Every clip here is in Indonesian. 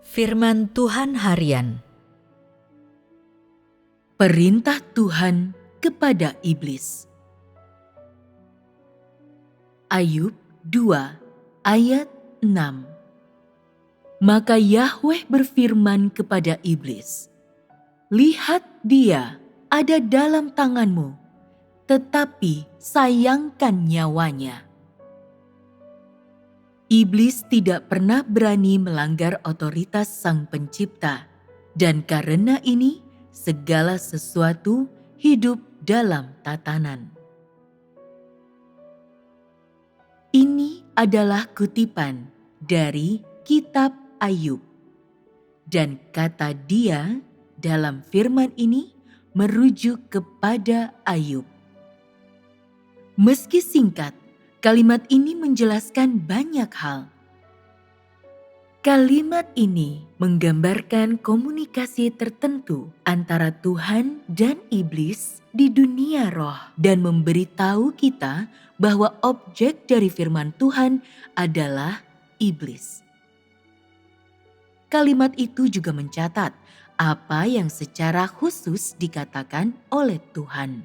Firman Tuhan Harian. Perintah Tuhan kepada iblis. Ayub 2 ayat 6. Maka Yahweh berfirman kepada iblis, "Lihat, dia ada dalam tanganmu, tetapi sayangkan nyawanya." Iblis tidak pernah berani melanggar otoritas Sang Pencipta, dan karena ini segala sesuatu hidup dalam tatanan. Ini adalah kutipan dari Kitab Ayub, dan kata "dia" dalam firman ini merujuk kepada Ayub. Meski singkat, kalimat ini menjelaskan banyak hal. Kalimat ini menggambarkan komunikasi tertentu antara Tuhan dan iblis di dunia roh dan memberitahu kita bahwa objek dari firman Tuhan adalah iblis. Kalimat itu juga mencatat apa yang secara khusus dikatakan oleh Tuhan.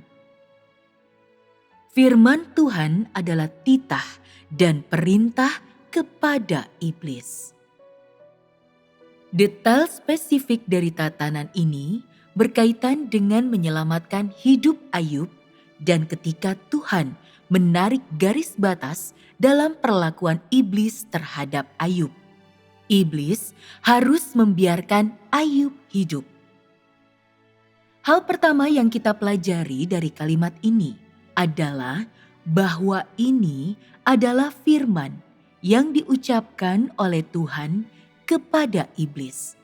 Firman Tuhan adalah titah dan perintah kepada iblis. Detail spesifik dari tatanan ini berkaitan dengan menyelamatkan hidup Ayub dan ketika Tuhan menarik garis batas dalam perlakuan iblis terhadap Ayub. Iblis harus membiarkan Ayub hidup. Hal pertama yang kita pelajari dari kalimat ini adalah bahwa ini adalah firman yang diucapkan oleh Tuhan kepada iblis.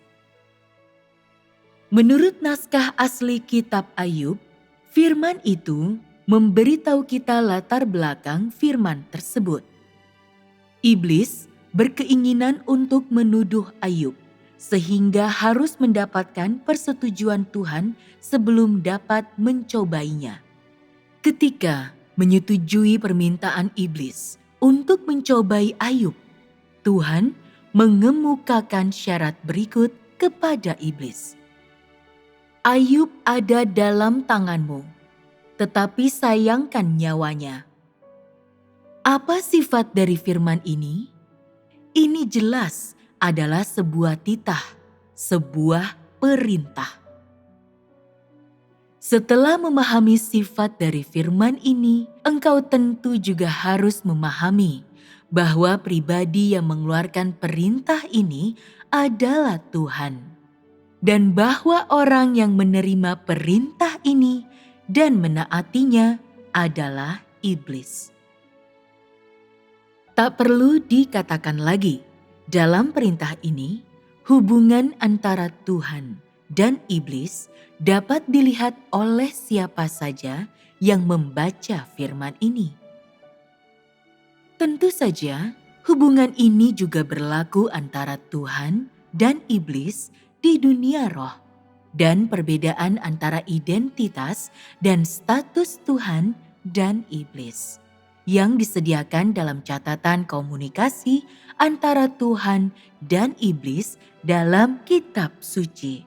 Menurut naskah asli Kitab Ayub, firman itu memberitahu kita latar belakang firman tersebut. Iblis berkeinginan untuk menuduh Ayub, sehingga harus mendapatkan persetujuan Tuhan sebelum dapat mencobainya. Ketika menyetujui permintaan iblis untuk mencobai Ayub, Tuhan mengemukakan syarat berikut kepada iblis. Ayub ada dalam tanganmu, tetapi sayangkan nyawanya. Apa sifat dari firman ini? Ini jelas adalah sebuah titah, sebuah perintah. Setelah memahami sifat dari firman ini, engkau tentu juga harus memahami bahwa pribadi yang mengeluarkan perintah ini adalah Tuhan, dan bahwa orang yang menerima perintah ini dan menaatinya adalah iblis. Tak perlu dikatakan lagi, dalam perintah ini, hubungan antara Tuhan dan iblis dapat dilihat oleh siapa saja yang membaca firman ini. Tentu saja, hubungan ini juga berlaku antara Tuhan dan iblis di dunia roh, dan perbedaan antara identitas dan status Tuhan dan iblis yang disediakan dalam catatan komunikasi antara Tuhan dan iblis dalam kitab suci.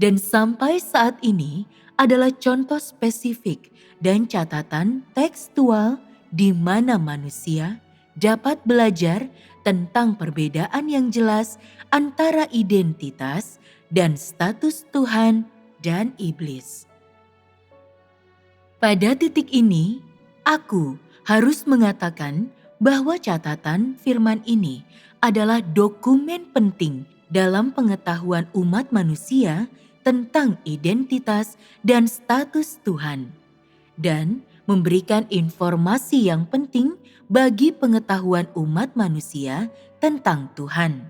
Dan sampai saat ini adalah contoh spesifik dan catatan tekstual di mana manusia dapat belajar tentang perbedaan yang jelas antara identitas dan status Tuhan dan iblis. Pada titik ini, aku harus mengatakan bahwa catatan firman ini adalah dokumen penting dalam pengetahuan umat manusia tentang identitas dan status Tuhan, dan memberikan informasi yang penting bagi pengetahuan umat manusia tentang Tuhan.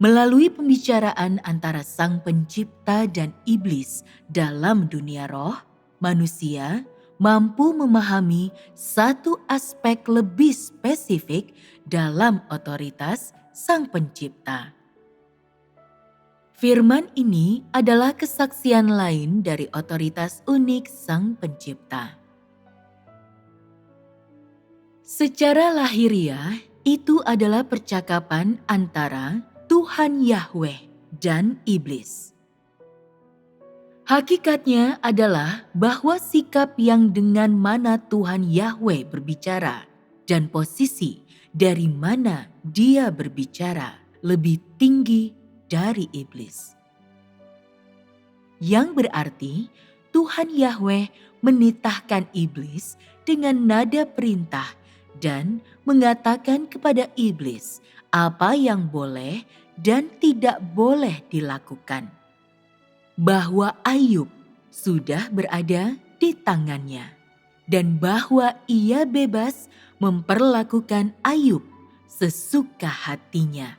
Melalui pembicaraan antara Sang Pencipta dan iblis dalam dunia roh, manusia mampu memahami satu aspek lebih spesifik dalam otoritas Sang Pencipta. Firman ini adalah kesaksian lain dari otoritas unik Sang Pencipta. Secara lahiriah, itu adalah percakapan antara Tuhan Tuhan Yahweh dan iblis. Hakikatnya adalah bahwa sikap yang dengan mana Tuhan Yahweh berbicara dan posisi dari mana Dia berbicara lebih tinggi dari iblis. Yang berarti Tuhan Yahweh menitahkan iblis dengan nada perintah dan mengatakan kepada iblis apa yang boleh dan tidak boleh dilakukan. Bahwa Ayub sudah berada di tangannya dan bahwa ia bebas memperlakukan Ayub sesuka hatinya,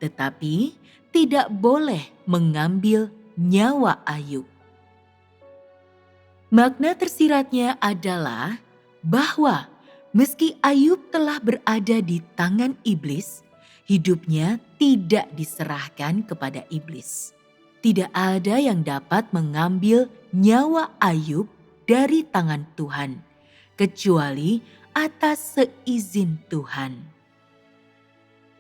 tetapi tidak boleh mengambil nyawa Ayub. Makna tersiratnya adalah bahwa meski Ayub telah berada di tangan iblis, hidupnya tidak diserahkan kepada iblis. Tidak ada yang dapat mengambil nyawa Ayub dari tangan Tuhan, kecuali atas seizin Tuhan.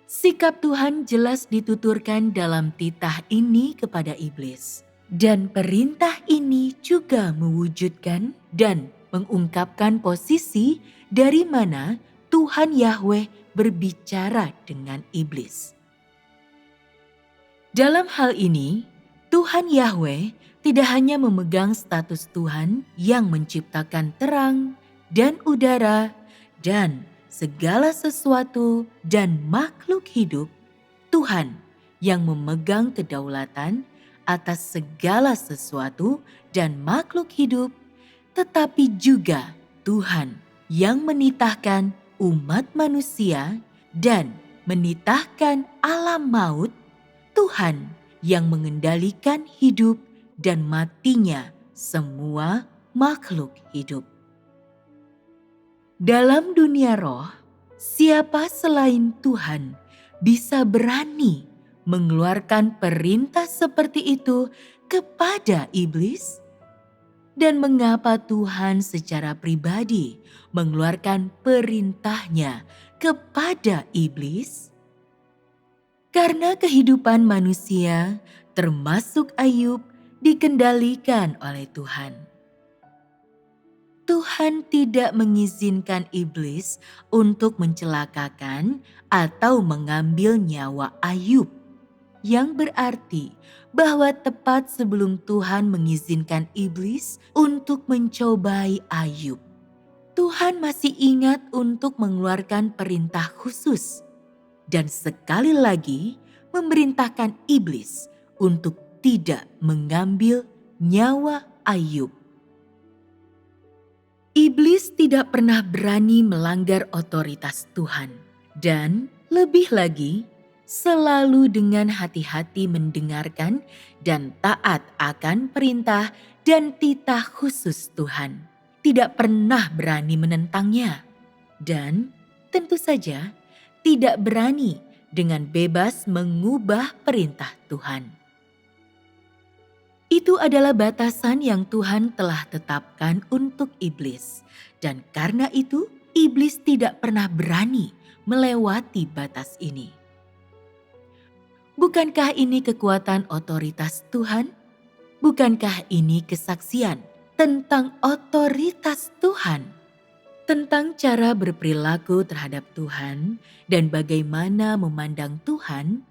Sikap Tuhan jelas dituturkan dalam titah ini kepada iblis. Dan perintah ini juga mewujudkan dan mengungkapkan posisi dari mana Tuhan Yahweh berbicara dengan iblis. Dalam hal ini, Tuhan Yahweh tidak hanya memegang status Tuhan yang menciptakan terang dan udara dan segala sesuatu dan makhluk hidup, Tuhan yang memegang kedaulatan atas segala sesuatu dan makhluk hidup, tetapi juga Tuhan yang menitahkan umat manusia dan menitahkan alam maut, Tuhan yang mengendalikan hidup dan matinya semua makhluk hidup. Dalam dunia roh, siapa selain Tuhan bisa berani mengeluarkan perintah seperti itu kepada iblis? Dan mengapa Tuhan secara pribadi mengeluarkan perintahnya kepada iblis? Karena kehidupan manusia, termasuk Ayub, dikendalikan oleh Tuhan. Tuhan tidak mengizinkan iblis untuk mencelakakan atau mengambil nyawa Ayub. Yang berarti bahwa tepat sebelum Tuhan mengizinkan iblis untuk mencobai Ayub, Tuhan masih ingat untuk mengeluarkan perintah khusus dan sekali lagi memerintahkan iblis untuk tidak mengambil nyawa Ayub. Iblis tidak pernah berani melanggar otoritas Tuhan dan lebih lagi selalu dengan hati-hati mendengarkan dan taat akan perintah dan titah khusus Tuhan. Tidak pernah berani menentangnya. Dan tentu saja tidak berani dengan bebas mengubah perintah Tuhan. Itu adalah batasan yang Tuhan telah tetapkan untuk iblis. Dan karena itu, iblis tidak pernah berani melewati batas ini. Bukankah ini kekuatan otoritas Tuhan? Bukankah ini kesaksian tentang otoritas Tuhan? Tentang cara berperilaku terhadap Tuhan dan bagaimana memandang Tuhan,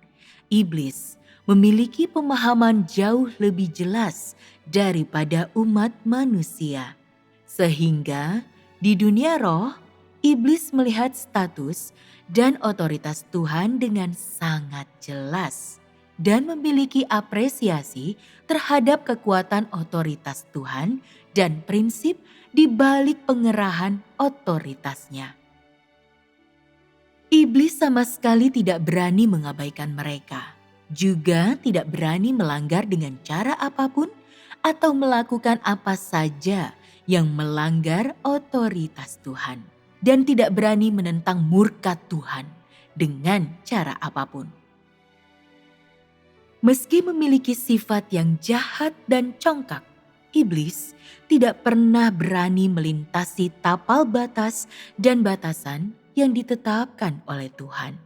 iblis memiliki pemahaman jauh lebih jelas daripada umat manusia. Sehingga di dunia roh, iblis melihat status dan otoritas Tuhan dengan sangat jelas dan memiliki apresiasi terhadap kekuatan otoritas Tuhan dan prinsip di balik pengerahan otoritasnya. Iblis sama sekali tidak berani mengabaikan mereka, juga tidak berani melanggar dengan cara apapun atau melakukan apa saja yang melanggar otoritas Tuhan. Dan tidak berani menentang murka Tuhan dengan cara apapun. Meski memiliki sifat yang jahat dan congkak, iblis tidak pernah berani melintasi tapal batas dan batasan yang ditetapkan oleh Tuhan.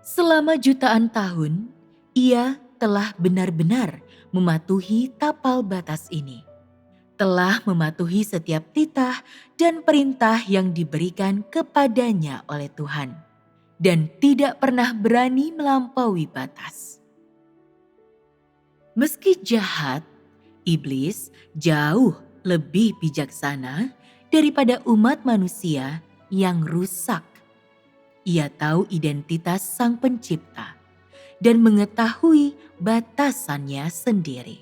Selama jutaan tahun, ia telah benar-benar mematuhi tapal batas ini. Telah mematuhi setiap titah dan perintah yang diberikan kepadanya oleh Tuhan. Dan tidak pernah berani melampaui batas. Meski jahat, iblis jauh lebih bijaksana daripada umat manusia yang rusak. Ia tahu identitas Sang Pencipta dan mengetahui batasannya sendiri.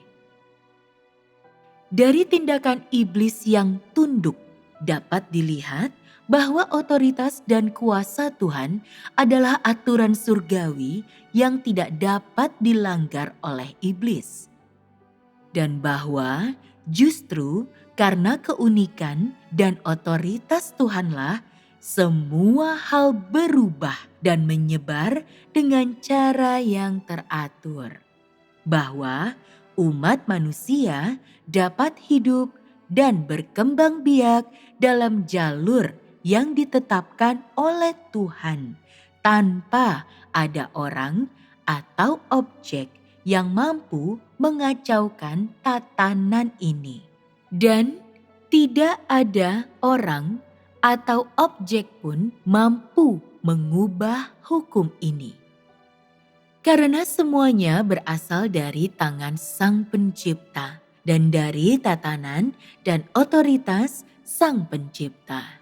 Dari tindakan iblis yang tunduk dapat dilihat bahwa otoritas dan kuasa Tuhan adalah aturan surgawi yang tidak dapat dilanggar oleh iblis. Dan bahwa justru karena keunikan dan otoritas Tuhanlah semua hal berubah dan menyebar dengan cara yang teratur. Bahwa umat manusia dapat hidup dan berkembang biak dalam jalur yang ditetapkan oleh Tuhan tanpa ada orang atau objek yang mampu mengacaukan tatanan ini. Dan tidak ada orang atau objek pun mampu mengubah hukum ini. Karena semuanya berasal dari tangan Sang Pencipta dan dari tatanan dan otoritas Sang Pencipta.